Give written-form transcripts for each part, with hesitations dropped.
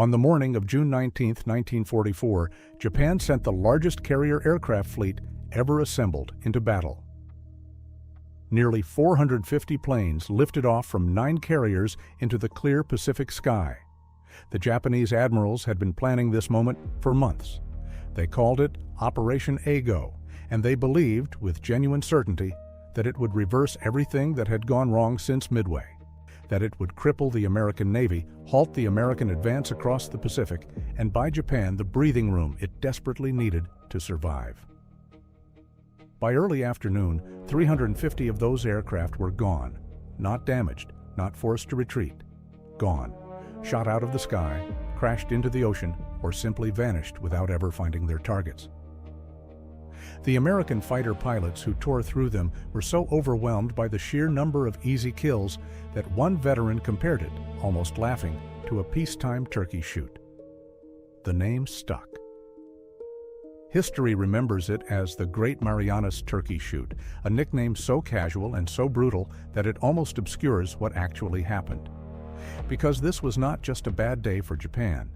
On the morning of June 19, 1944, Japan sent the largest carrier aircraft fleet ever assembled into battle. Nearly 450 planes lifted off from 9 carriers into the clear Pacific sky. The Japanese admirals had been planning this moment for months. They called it Operation Ago, and they believed, with genuine certainty, that it would reverse everything that had gone wrong since Midway, that it would cripple the American Navy, halt the American advance across the Pacific, and buy Japan the breathing room it desperately needed to survive. By early afternoon, 350 of those aircraft were gone, not damaged, not forced to retreat, gone, shot out of the sky, crashed into the ocean, or simply vanished without ever finding their targets. The American fighter pilots who tore through them were so overwhelmed by the sheer number of easy kills that one veteran compared it, almost laughing, to a peacetime turkey shoot. The name stuck. History remembers it as the Great Marianas Turkey Shoot, a nickname so casual and so brutal that it almost obscures what actually happened. Because this was not just a bad day for Japan.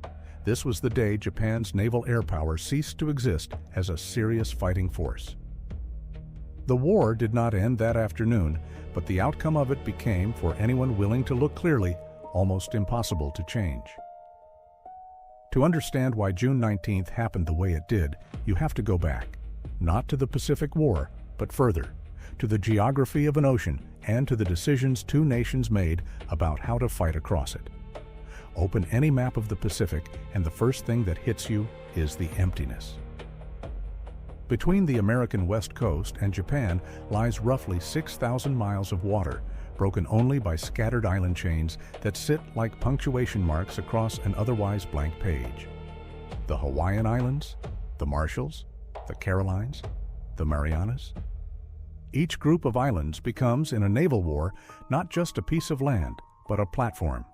This was the day Japan's naval air power ceased to exist as a serious fighting force. The war did not end that afternoon, but the outcome of it became, for anyone willing to look clearly, almost impossible to change. To understand why June 19th happened the way it did, you have to go back, not to the Pacific War, but further, to the geography of an ocean and to the decisions 2 nations made about how to fight across it. Open any map of the Pacific, and the first thing that hits you is the emptiness. Between the American West Coast and Japan lies roughly 6,000 miles of water, broken only by scattered island chains that sit like punctuation marks across an otherwise blank page. The Hawaiian Islands, the Marshalls, the Carolines, the Marianas. Each group of islands becomes, in a naval war, not just a piece of land, but a platform.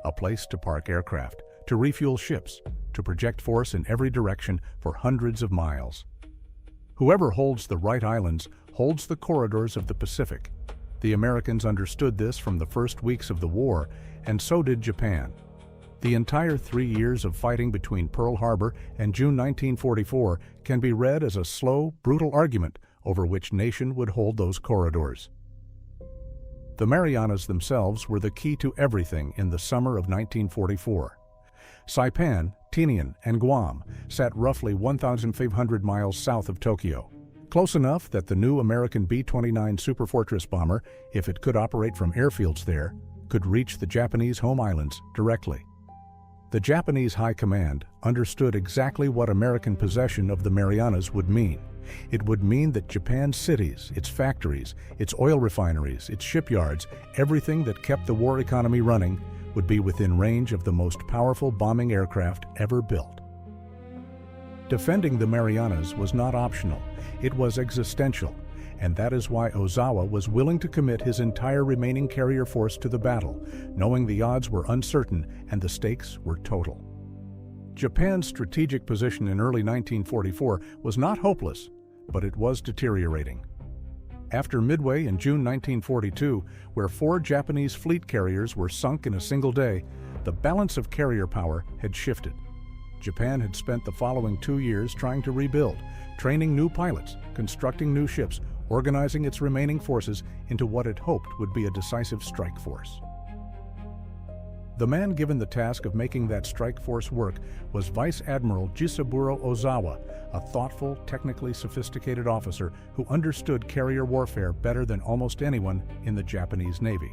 A place to park aircraft, to refuel ships, to project force in every direction for hundreds of miles. Whoever holds the right islands holds the corridors of the Pacific. The Americans understood this from the first weeks of the war, and so did Japan. The entire 3 years of fighting between Pearl Harbor and June 1944 can be read as a slow, brutal argument over which nation would hold those corridors. The Marianas themselves were the key to everything in the summer of 1944. Saipan, Tinian, and Guam sat roughly 1,500 miles south of Tokyo, close enough that the new American B-29 Superfortress bomber, if it could operate from airfields there, could reach the Japanese home islands directly. The Japanese High Command understood exactly what American possession of the Marianas would mean. It would mean that Japan's cities, its factories, its oil refineries, its shipyards, everything that kept the war economy running, would be within range of the most powerful bombing aircraft ever built. Defending the Marianas was not optional, it was existential, and that is why Ozawa was willing to commit his entire remaining carrier force to the battle, knowing the odds were uncertain and the stakes were total. Japan's strategic position in early 1944 was not hopeless, but it was deteriorating. After Midway in June 1942, where 4 Japanese fleet carriers were sunk in a single day, the balance of carrier power had shifted. Japan had spent the following 2 years trying to rebuild, training new pilots, constructing new ships, organizing its remaining forces into what it hoped would be a decisive strike force. The man given the task of making that strike force work was Vice Admiral Jisaburo Ozawa, a thoughtful, technically sophisticated officer who understood carrier warfare better than almost anyone in the Japanese Navy.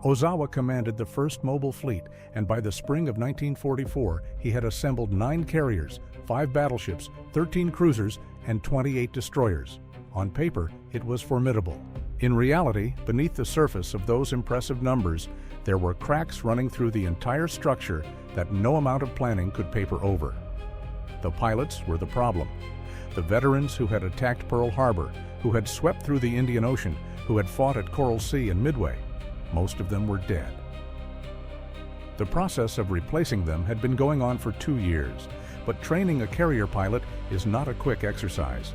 Ozawa commanded the first mobile fleet, and by the spring of 1944, he had assembled 9 carriers, 5 battleships, 13 cruisers, and 28 destroyers. On paper, it was formidable. In reality, beneath the surface of those impressive numbers, there were cracks running through the entire structure that no amount of planning could paper over. The pilots were the problem. The veterans who had attacked Pearl Harbor, who had swept through the Indian Ocean, who had fought at Coral Sea and Midway, most of them were dead. The process of replacing them had been going on for 2 years, but training a carrier pilot is not a quick exercise.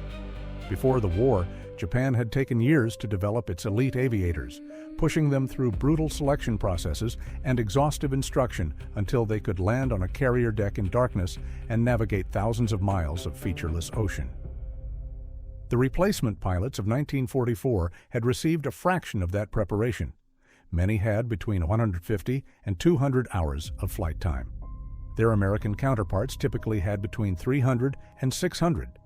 Before the war, Japan had taken years to develop its elite aviators, pushing them through brutal selection processes and exhaustive instruction until they could land on a carrier deck in darkness and navigate thousands of miles of featureless ocean. The replacement pilots of 1944 had received a fraction of that preparation. Many had between 150 and 200 hours of flight time. Their American counterparts typically had between 300 and 600.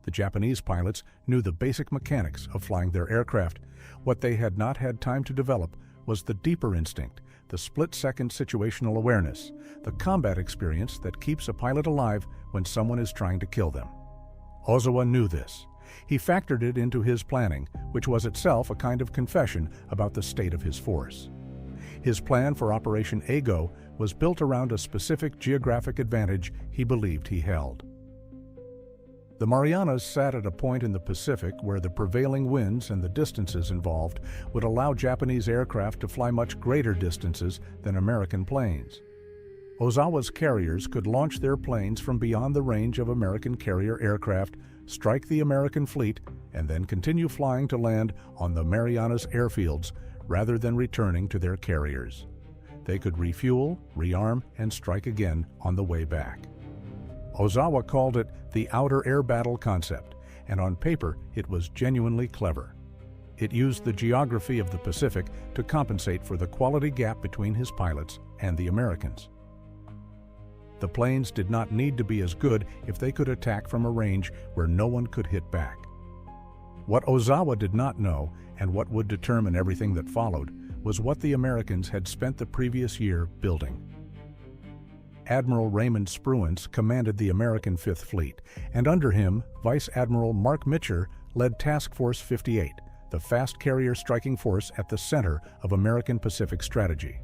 The Japanese pilots knew the basic mechanics of flying their aircraft. What they had not had time to develop was the deeper instinct, the split-second situational awareness, the combat experience that keeps a pilot alive when someone is trying to kill them. Ozawa knew this. He factored it into his planning, which was itself a kind of confession about the state of his force. His plan for Operation Ago was built around a specific geographic advantage he believed he held. The Marianas sat at a point in the Pacific where the prevailing winds and the distances involved would allow Japanese aircraft to fly much greater distances than American planes. Ozawa's carriers could launch their planes from beyond the range of American carrier aircraft, strike the American fleet, and then continue flying to land on the Marianas airfields rather than returning to their carriers. They could refuel, rearm, and strike again on the way back. Ozawa called it the outer air battle concept, and on paper it was genuinely clever. It used the geography of the Pacific to compensate for the quality gap between his pilots and the Americans. The planes did not need to be as good if they could attack from a range where no one could hit back. What Ozawa did not know, and what would determine everything that followed, was what the Americans had spent the previous year building. Admiral Raymond Spruance commanded the American Fifth Fleet, and under him, Vice Admiral Mark Mitcher led Task Force 58, the fast carrier striking force at the center of American Pacific strategy.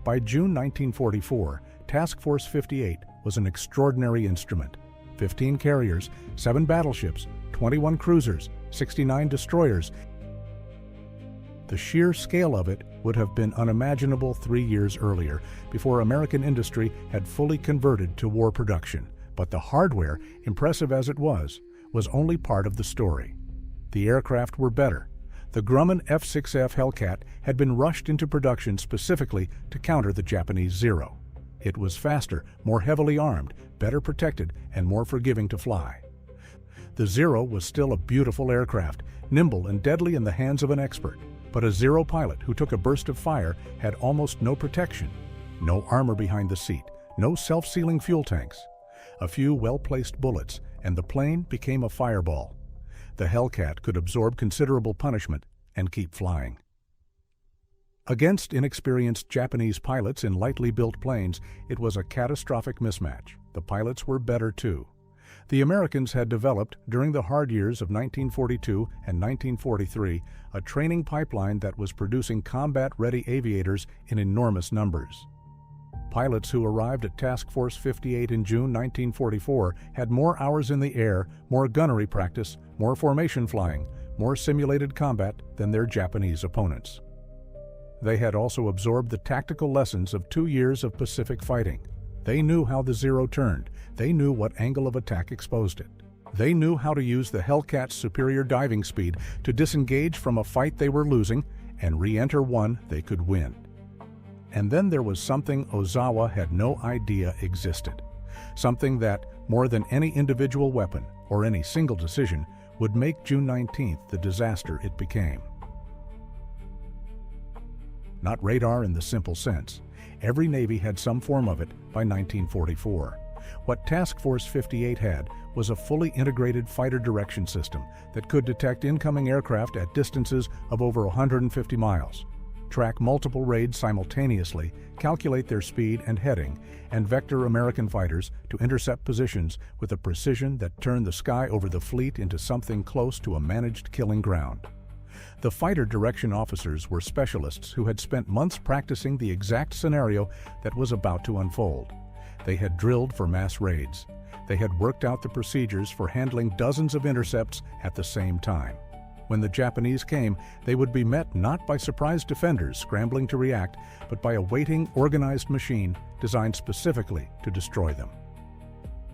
By June 1944, Task Force 58 was an extraordinary instrument. 15 carriers, 7 battleships, 21 cruisers, 69 destroyers. The sheer scale of it would have been unimaginable 3 years earlier, before American industry had fully converted to war production. But the hardware, impressive as it was only part of the story. The aircraft were better. The Grumman F-6F Hellcat had been rushed into production specifically to counter the Japanese Zero. It was faster, more heavily armed, better protected, and more forgiving to fly. The Zero was still a beautiful aircraft, nimble and deadly in the hands of an expert. But a Zero pilot who took a burst of fire had almost no protection, no armor behind the seat, no self-sealing fuel tanks. A few well-placed bullets, and the plane became a fireball. The Hellcat could absorb considerable punishment and keep flying. Against inexperienced Japanese pilots in lightly built planes, it was a catastrophic mismatch. The pilots were better too. The Americans had developed, during the hard years of 1942 and 1943, a training pipeline that was producing combat-ready aviators in enormous numbers. Pilots who arrived at Task Force 58 in June 1944 had more hours in the air, more gunnery practice, more formation flying, more simulated combat than their Japanese opponents. They had also absorbed the tactical lessons of 2 years of Pacific fighting. They knew how the Zero turned. They knew what angle of attack exposed it. They knew how to use the Hellcat's superior diving speed to disengage from a fight they were losing and re-enter one they could win. And then there was something Ozawa had no idea existed. Something that, more than any individual weapon or any single decision, would make June 19th the disaster it became. Not radar in the simple sense. Every Navy had some form of it by 1944. What Task Force 58 had was a fully integrated fighter direction system that could detect incoming aircraft at distances of over 150 miles, track multiple raids simultaneously, calculate their speed and heading, and vector American fighters to intercept positions with a precision that turned the sky over the fleet into something close to a managed killing ground. The fighter direction officers were specialists who had spent months practicing the exact scenario that was about to unfold. They had drilled for mass raids. They had worked out the procedures for handling dozens of intercepts at the same time. When the Japanese came, they would be met not by surprise defenders scrambling to react, but by a waiting, organized machine designed specifically to destroy them.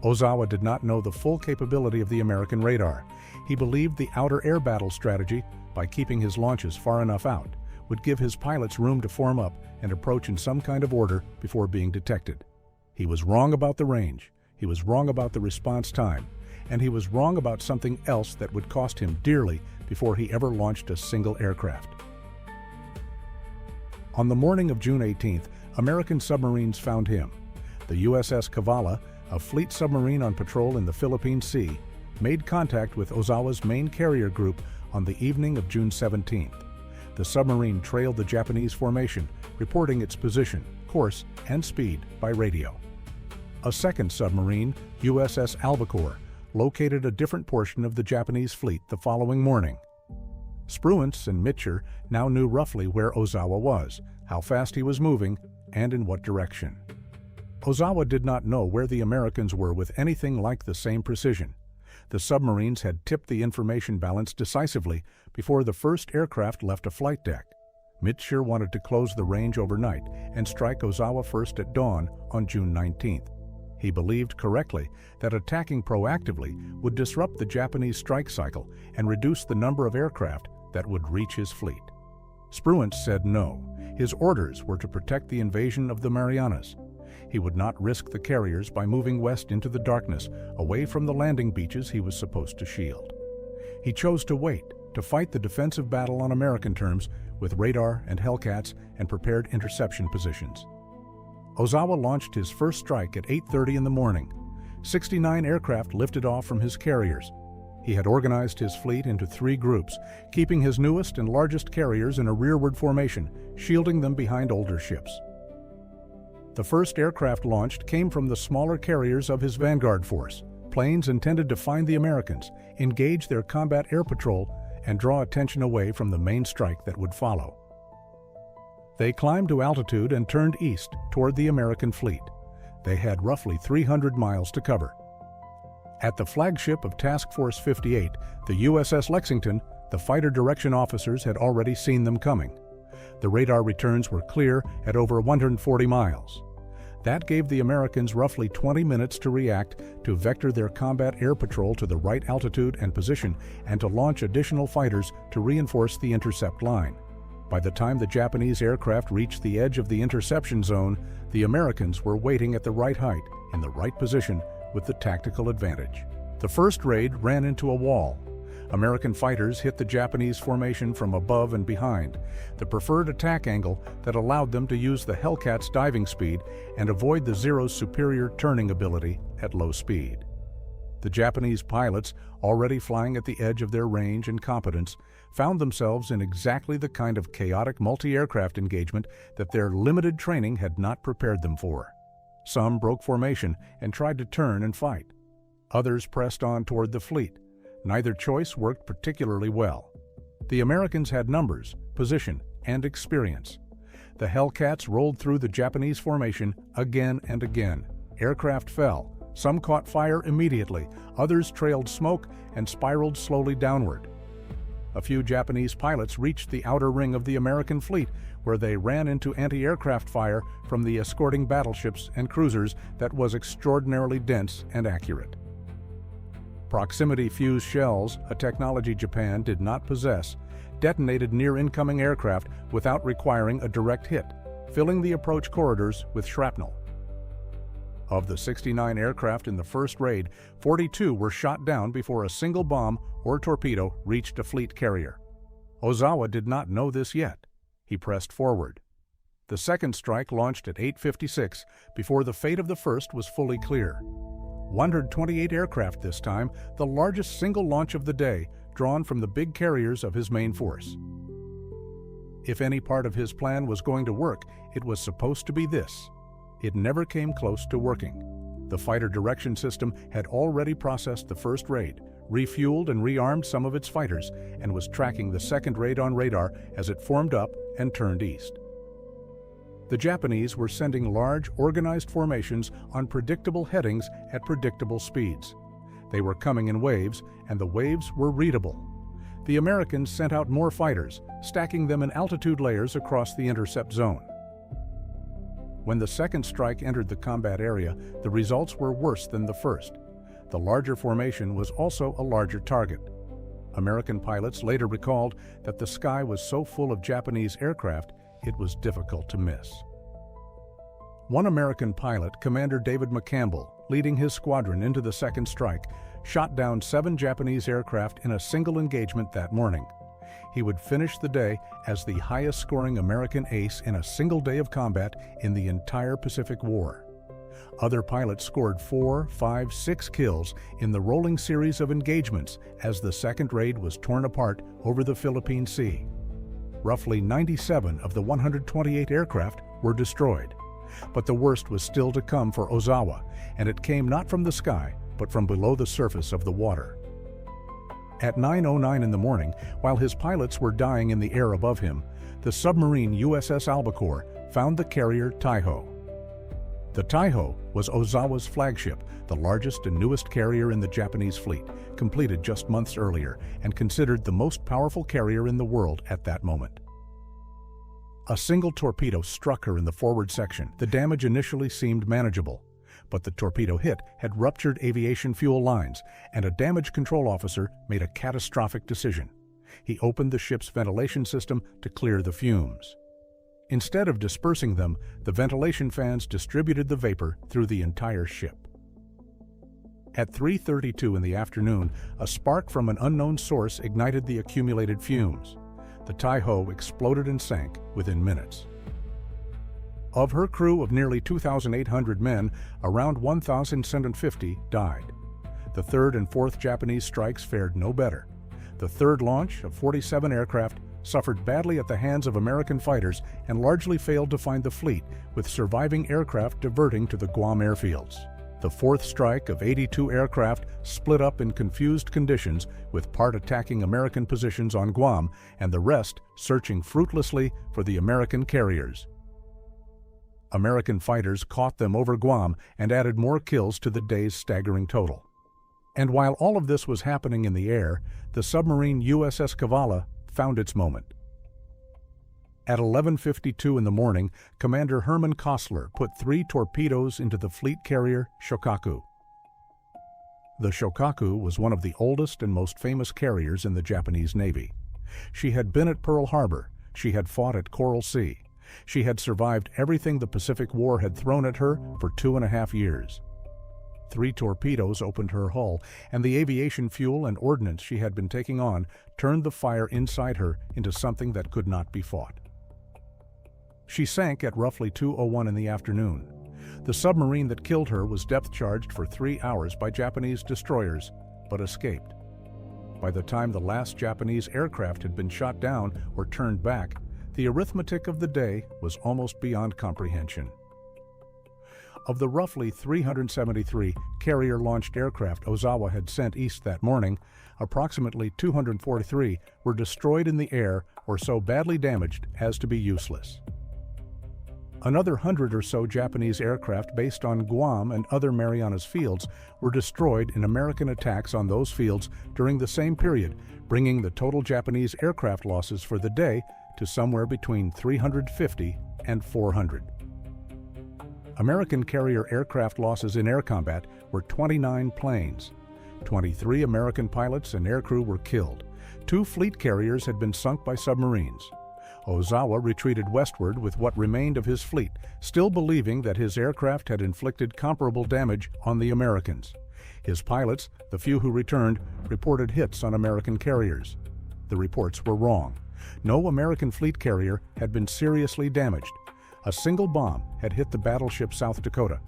Ozawa did not know the full capability of the American radar. He believed the outer air battle strategy, by keeping his launches far enough out, would give his pilots room to form up and approach in some kind of order before being detected. He was wrong about the range, he was wrong about the response time, and he was wrong about something else that would cost him dearly before he ever launched a single aircraft. On the morning of June 18th, American submarines found him. The USS Kavala, a fleet submarine on patrol in the Philippine Sea, made contact with Ozawa's main carrier group on the evening of June 17th. The submarine trailed the Japanese formation, reporting its position, course, and speed by radio. A second submarine, USS Albacore, located a different portion of the Japanese fleet the following morning. Spruance and Mitcher now knew roughly where Ozawa was, how fast he was moving, and in what direction. Ozawa did not know where the Americans were with anything like the same precision. The submarines had tipped the information balance decisively before the first aircraft left a flight deck. Mitcher wanted to close the range overnight and strike Ozawa first at dawn on June 19th. He believed correctly that attacking proactively would disrupt the Japanese strike cycle and reduce the number of aircraft that would reach his fleet. Spruance said no. His orders were to protect the invasion of the Marianas. He would not risk the carriers by moving west into the darkness, away from the landing beaches he was supposed to shield. He chose to wait, to fight the defensive battle on American terms with radar and Hellcats and prepared interception positions. Ozawa launched his first strike at 8:30 in the morning. 69 aircraft lifted off from his carriers. He had organized his fleet into 3 groups, keeping his newest and largest carriers in a rearward formation, shielding them behind older ships. The first aircraft launched came from the smaller carriers of his vanguard force, planes intended to find the Americans, engage their combat air patrol, and draw attention away from the main strike that would follow. They climbed to altitude and turned east toward the American fleet. They had roughly 300 miles to cover. At the flagship of Task Force 58, the USS Lexington, the fighter direction officers had already seen them coming. The radar returns were clear at over 140 miles. That gave the Americans roughly 20 minutes to react, to vector their combat air patrol to the right altitude and position, and to launch additional fighters to reinforce the intercept line. By the time the Japanese aircraft reached the edge of the interception zone, the Americans were waiting at the right height, in the right position, with the tactical advantage. The first raid ran into a wall. American fighters hit the Japanese formation from above and behind, the preferred attack angle that allowed them to use the Hellcat's diving speed and avoid the Zero's superior turning ability at low speed. The Japanese pilots, already flying at the edge of their range and competence, found themselves in exactly the kind of chaotic multi-aircraft engagement that their limited training had not prepared them for. Some broke formation and tried to turn and fight. Others pressed on toward the fleet. Neither choice worked particularly well. The Americans had numbers, position, and experience. The Hellcats rolled through the Japanese formation again and again. Aircraft fell. Some caught fire immediately, others trailed smoke and spiraled slowly downward. A few Japanese pilots reached the outer ring of the American fleet, where they ran into anti-aircraft fire from the escorting battleships and cruisers that was extraordinarily dense and accurate. Proximity-fused shells, a technology Japan did not possess, detonated near incoming aircraft without requiring a direct hit, filling the approach corridors with shrapnel. Of the 69 aircraft in the first raid, 42 were shot down before a single bomb or torpedo reached a fleet carrier. Ozawa did not know this yet. He pressed forward. The second strike launched at 8:56 before the fate of the first was fully clear. 128 aircraft this time, the largest single launch of the day, drawn from the big carriers of his main force. If any part of his plan was going to work, it was supposed to be this. It never came close to working. The fighter direction system had already processed the first raid, refueled and rearmed some of its fighters, and was tracking the second raid on radar as it formed up and turned east. The Japanese were sending large, organized formations on predictable headings at predictable speeds. They were coming in waves, and the waves were readable. The Americans sent out more fighters, stacking them in altitude layers across the intercept zone. When the second strike entered the combat area, the results were worse than the first. The larger formation was also a larger target. American pilots later recalled that the sky was so full of Japanese aircraft it was difficult to miss. One American pilot, Commander David McCampbell, leading his squadron into the second strike, shot down 7 Japanese aircraft in a single engagement that morning. He would finish the day as the highest-scoring American ace in a single day of combat in the entire Pacific War. Other pilots scored 4, 5, 6 kills in the rolling series of engagements as the second raid was torn apart over the Philippine Sea. Roughly 97 of the 128 aircraft were destroyed. But the worst was still to come for Ozawa, and it came not from the sky, but from below the surface of the water. At 9:09 in the morning, while his pilots were dying in the air above him, the submarine USS Albacore found the carrier Taiho. The Taiho was Ozawa's flagship, the largest and newest carrier in the Japanese fleet, completed just months earlier, and considered the most powerful carrier in the world at that moment. A single torpedo struck her in the forward section. The damage initially seemed manageable, but the torpedo hit had ruptured aviation fuel lines, and a damage control officer made a catastrophic decision. He opened the ship's ventilation system to clear the fumes. Instead of dispersing them, the ventilation fans distributed the vapor through the entire ship. At 3:32 in the afternoon, a spark from an unknown source ignited the accumulated fumes. The Taiho exploded and sank within minutes. Of her crew of nearly 2,800 men, around 1,750 died. The third and fourth Japanese strikes fared no better. The third launch of 47 aircraft suffered badly at the hands of American fighters and largely failed to find the fleet, with surviving aircraft diverting to the Guam airfields. The fourth strike of 82 aircraft split up in confused conditions, with part attacking American positions on Guam and the rest searching fruitlessly for the American carriers. American fighters caught them over Guam and added more kills to the day's staggering total. And while all of this was happening in the air, the submarine USS Kavala found its moment. At 11:52 in the morning, Commander Herman Kostler put 3 torpedoes into the fleet carrier Shokaku. The Shokaku was one of the oldest and most famous carriers in the Japanese Navy. She had been at Pearl Harbor, she had fought at Coral Sea, she had survived everything the Pacific War had thrown at her for 2.5 years. 3 torpedoes opened her hull, and the aviation fuel and ordnance she had been taking on turned the fire inside her into something that could not be fought. She sank at roughly 2:01 in the afternoon. The submarine that killed her was depth-charged for 3 hours by Japanese destroyers, but escaped. By the time the last Japanese aircraft had been shot down or turned back, the arithmetic of the day was almost beyond comprehension. Of the roughly 373 carrier-launched aircraft Ozawa had sent east that morning, approximately 243 were destroyed in the air or so badly damaged as to be useless. Another 100 or so Japanese aircraft based on Guam and other Marianas fields were destroyed in American attacks on those fields during the same period, bringing the total Japanese aircraft losses for the day to somewhere between 350 and 400. American carrier aircraft losses in air combat were 29 planes. 23 American pilots and aircrew were killed. 2 fleet carriers had been sunk by submarines. Ozawa retreated westward with what remained of his fleet, still believing that his aircraft had inflicted comparable damage on the Americans. His pilots, the few who returned, reported hits on American carriers. The reports were wrong. No American fleet carrier had been seriously damaged. A single bomb had hit the battleship South Dakota.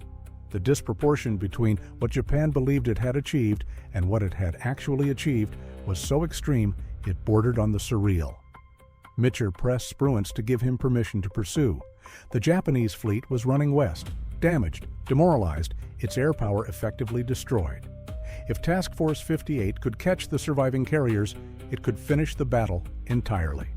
The disproportion between what Japan believed it had achieved and what it had actually achieved was so extreme it bordered on the surreal. Mitcher pressed Spruance to give him permission to pursue. The Japanese fleet was running west, damaged, demoralized, its air power effectively destroyed. If Task Force 58 could catch the surviving carriers, it could finish the battle entirely.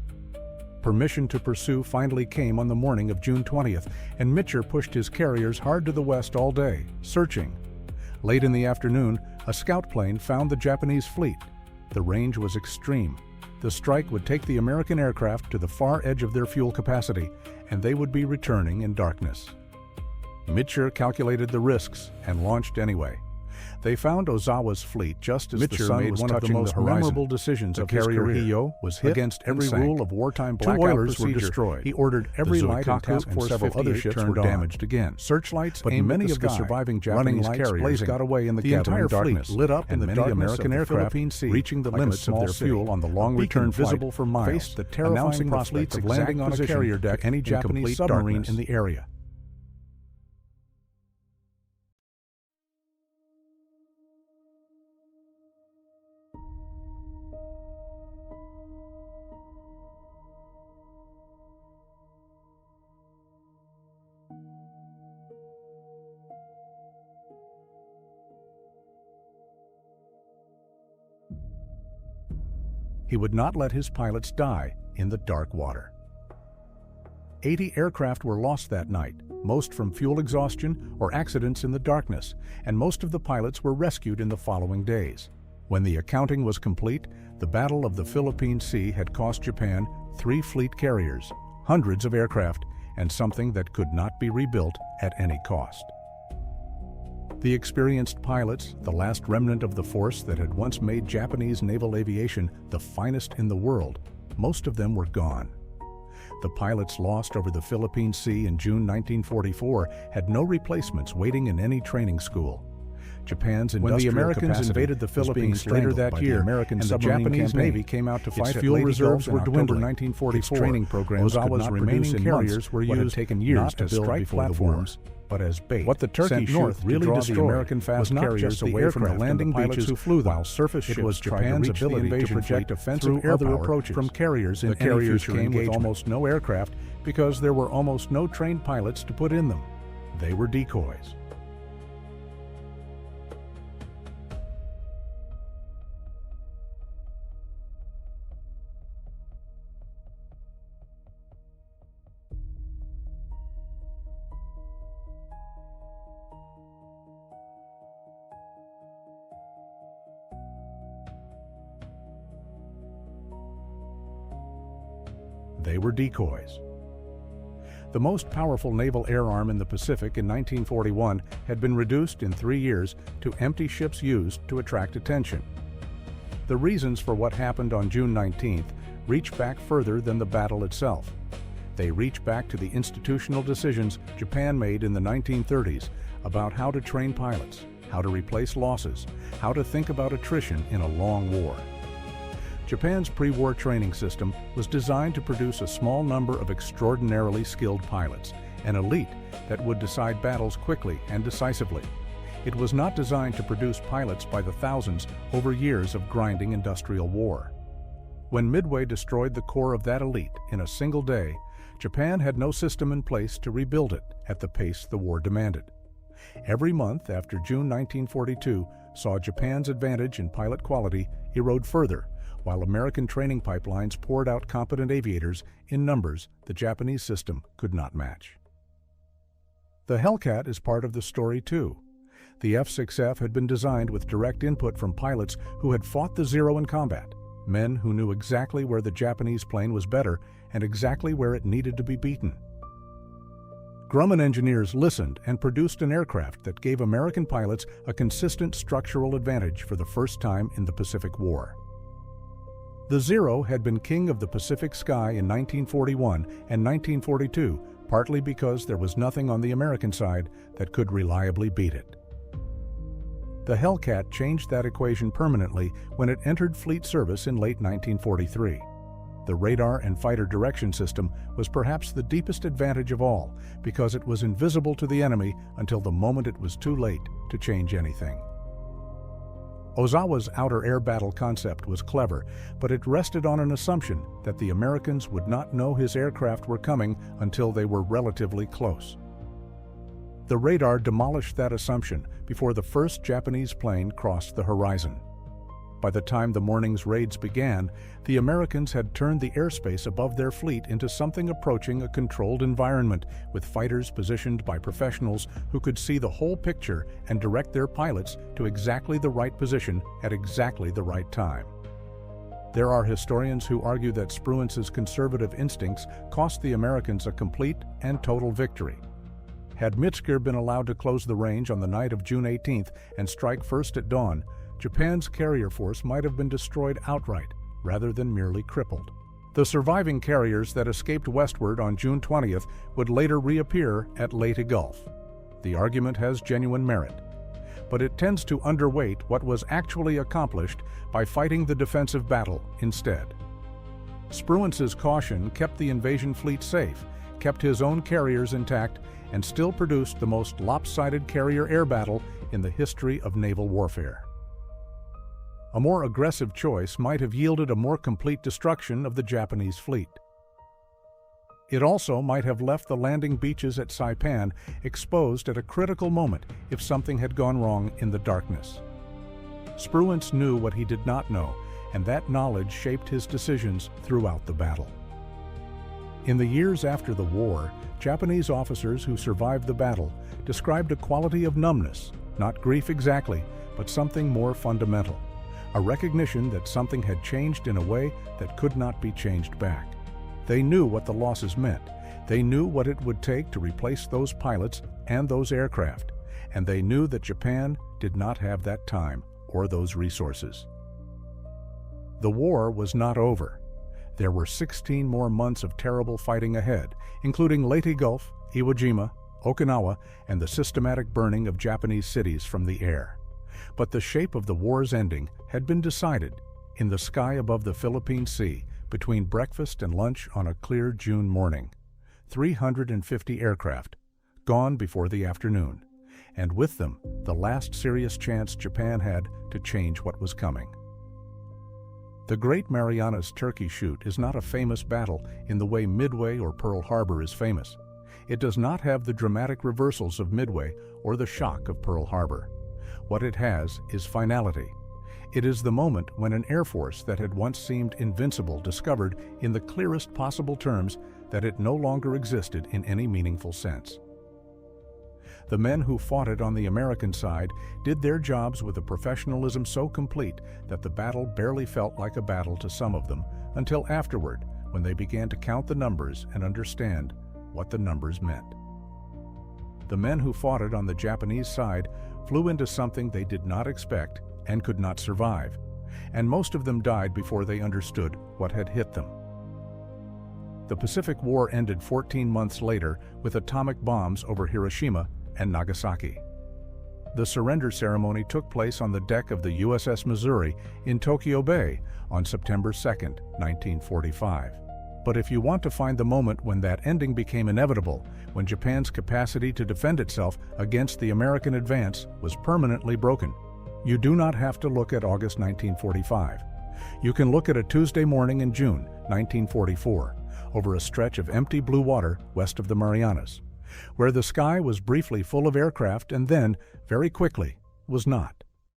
Permission to pursue finally came on the morning of June 20th, and Mitcher pushed his carriers hard to the west all day, searching. Late in the afternoon, a scout plane found the Japanese fleet. The range was extreme. The strike would take the American aircraft to the far edge of their fuel capacity, and they would be returning in darkness. Mitcher calculated the risks and launched anyway. They found Ozawa's fleet just as the sun made was one of the touching most the horizon. memorable decisions The of his carrier career. Hio was hit Against every and sank. rule of wartime 2 blackout oilers were procedure, destroyed. he ordered every The light in Zuikaku Task and Force several 58 other ships turned were on. damaged again. Searchlights But aimed many at of the sky. surviving Running Japanese lights carriers blazing. got away in the The gathering entire fleet darkness, lit up in and the many darkness American of the aircraft, Philippine Sea, reaching the like a limits of small their city. fuel on the long A beacon return flight, visible for miles, faced the terrifying announcing the prospect fleet's of exact landing on a position carrier deck to any in Japanese complete submarine darkness. in the area. He would not let his pilots die in the dark water. 80 aircraft were lost that night, most from fuel exhaustion or accidents in the darkness, and most of the pilots were rescued in the following days. When the accounting was complete, the Battle of the Philippine Sea had cost Japan 3 fleet carriers, hundreds of aircraft, and something that could not be rebuilt at any cost. The experienced pilots, the last remnant of the force that had once made Japanese naval aviation the finest in the world, most of them were gone. The pilots lost over the Philippine Sea in June 1944 had no replacements waiting in any training school. Japan's When the industrial Americans capacity invaded the was being Philippines later strangled that by the year, American and the submarine Japanese campaign, Navy came out to fight its at fuel Lady reserves Gulf were in October dwindling. 1944. Its training programs could Ozawa's not remaining produce in carriers months were what had used taken years not to to build strike before the platforms, war, but as bait. What the Turkey sent Shoot north really to draw destroyed the American fast was not carriers just the away from the aircraft and landing the pilots beaches who flew them. while surface It ships was tried to Japan's reach the ability to invasion project fleet offensive through air other power approaches from carriers in The any carriers future came with engagement. almost no aircraft because there were almost no trained pilots to put in them. They were decoys. They were decoys. The most powerful naval air arm in the Pacific in 1941 had been reduced in 3 years to empty ships used to attract attention. The reasons for what happened on June 19th reach back further than the battle itself. They reach back to the institutional decisions Japan made in the 1930s about how to train pilots, how to replace losses, how to think about attrition in a long war. Japan's pre-war training system was designed to produce a small number of extraordinarily skilled pilots, an elite that would decide battles quickly and decisively. It was not designed to produce pilots by the thousands over years of grinding industrial war. When Midway destroyed the core of that elite in a single day, Japan had no system in place to rebuild it at the pace the war demanded. Every month after June 1942 saw Japan's advantage in pilot quality erode further, while American training pipelines poured out competent aviators in numbers the Japanese system could not match. The Hellcat is part of the story too. The F-6F had been designed with direct input from pilots who had fought the Zero in combat, men who knew exactly where the Japanese plane was better and exactly where it needed to be beaten. Grumman engineers listened and produced an aircraft that gave American pilots a consistent structural advantage for the first time in the Pacific War. The Zero had been king of the Pacific sky in 1941 and 1942, partly because there was nothing on the American side that could reliably beat it. The Hellcat changed that equation permanently when it entered fleet service in late 1943. The radar and fighter direction system was perhaps the deepest advantage of all because it was invisible to the enemy until the moment it was too late to change anything. Ozawa's outer air battle concept was clever, but it rested on an assumption that the Americans would not know his aircraft were coming until they were relatively close. The radar demolished that assumption before the first Japanese plane crossed the horizon. By the time the morning's raids began, the Americans had turned the airspace above their fleet into something approaching a controlled environment, with fighters positioned by professionals who could see the whole picture and direct their pilots to exactly the right position at exactly the right time. There are historians who argue that Spruance's conservative instincts cost the Americans a complete and total victory. Had Mitsubishi been allowed to close the range on the night of June 18th and strike first at dawn, Japan's carrier force might have been destroyed outright, rather than merely crippled. The surviving carriers that escaped westward on June 20th would later reappear at Leyte Gulf. The argument has genuine merit, but it tends to underweight what was actually accomplished by fighting the defensive battle instead. Spruance's caution kept the invasion fleet safe, kept his own carriers intact, and still produced the most lopsided carrier air battle in the history of naval warfare. A more aggressive choice might have yielded a more complete destruction of the Japanese fleet. It also might have left the landing beaches at Saipan exposed at a critical moment if something had gone wrong in the darkness. Spruance knew what he did not know, and that knowledge shaped his decisions throughout the battle. In the years after the war, Japanese officers who survived the battle described a quality of numbness, not grief exactly, but something more fundamental, a recognition that something had changed in a way that could not be changed back. They knew what the losses meant. They knew what it would take to replace those pilots and those aircraft, and they knew that Japan did not have that time or those resources. The war was not over. There were 16 more months of terrible fighting ahead, including Leyte Gulf, Iwo Jima, Okinawa, and the systematic burning of Japanese cities from the air. But the shape of the war's ending had been decided in the sky above the Philippine Sea between breakfast and lunch on a clear June morning. 350 aircraft, gone before the afternoon, and with them the last serious chance Japan had to change what was coming. The Great Marianas Turkey Shoot is not a famous battle in the way Midway or Pearl Harbor is famous. It does not have the dramatic reversals of Midway or the shock of Pearl Harbor. What it has is finality. It is the moment when an air force that had once seemed invincible discovered in the clearest possible terms that it no longer existed in any meaningful sense. The men who fought it on the American side did their jobs with a professionalism so complete that the battle barely felt like a battle to some of them until afterward, when they began to count the numbers and understand what the numbers meant. The men who fought it on the Japanese side flew into something they did not expect and could not survive, and most of them died before they understood what had hit them. The Pacific War ended 14 months later with atomic bombs over Hiroshima and Nagasaki. The surrender ceremony took place on the deck of the USS Missouri in Tokyo Bay on September 2, 1945. But if you want to find the moment when that ending became inevitable, when Japan's capacity to defend itself against the American advance was permanently broken, you do not have to look at August 1945. You can look at a Tuesday morning in June 1944, over a stretch of empty blue water west of the Marianas, where the sky was briefly full of aircraft and then, very quickly, was not.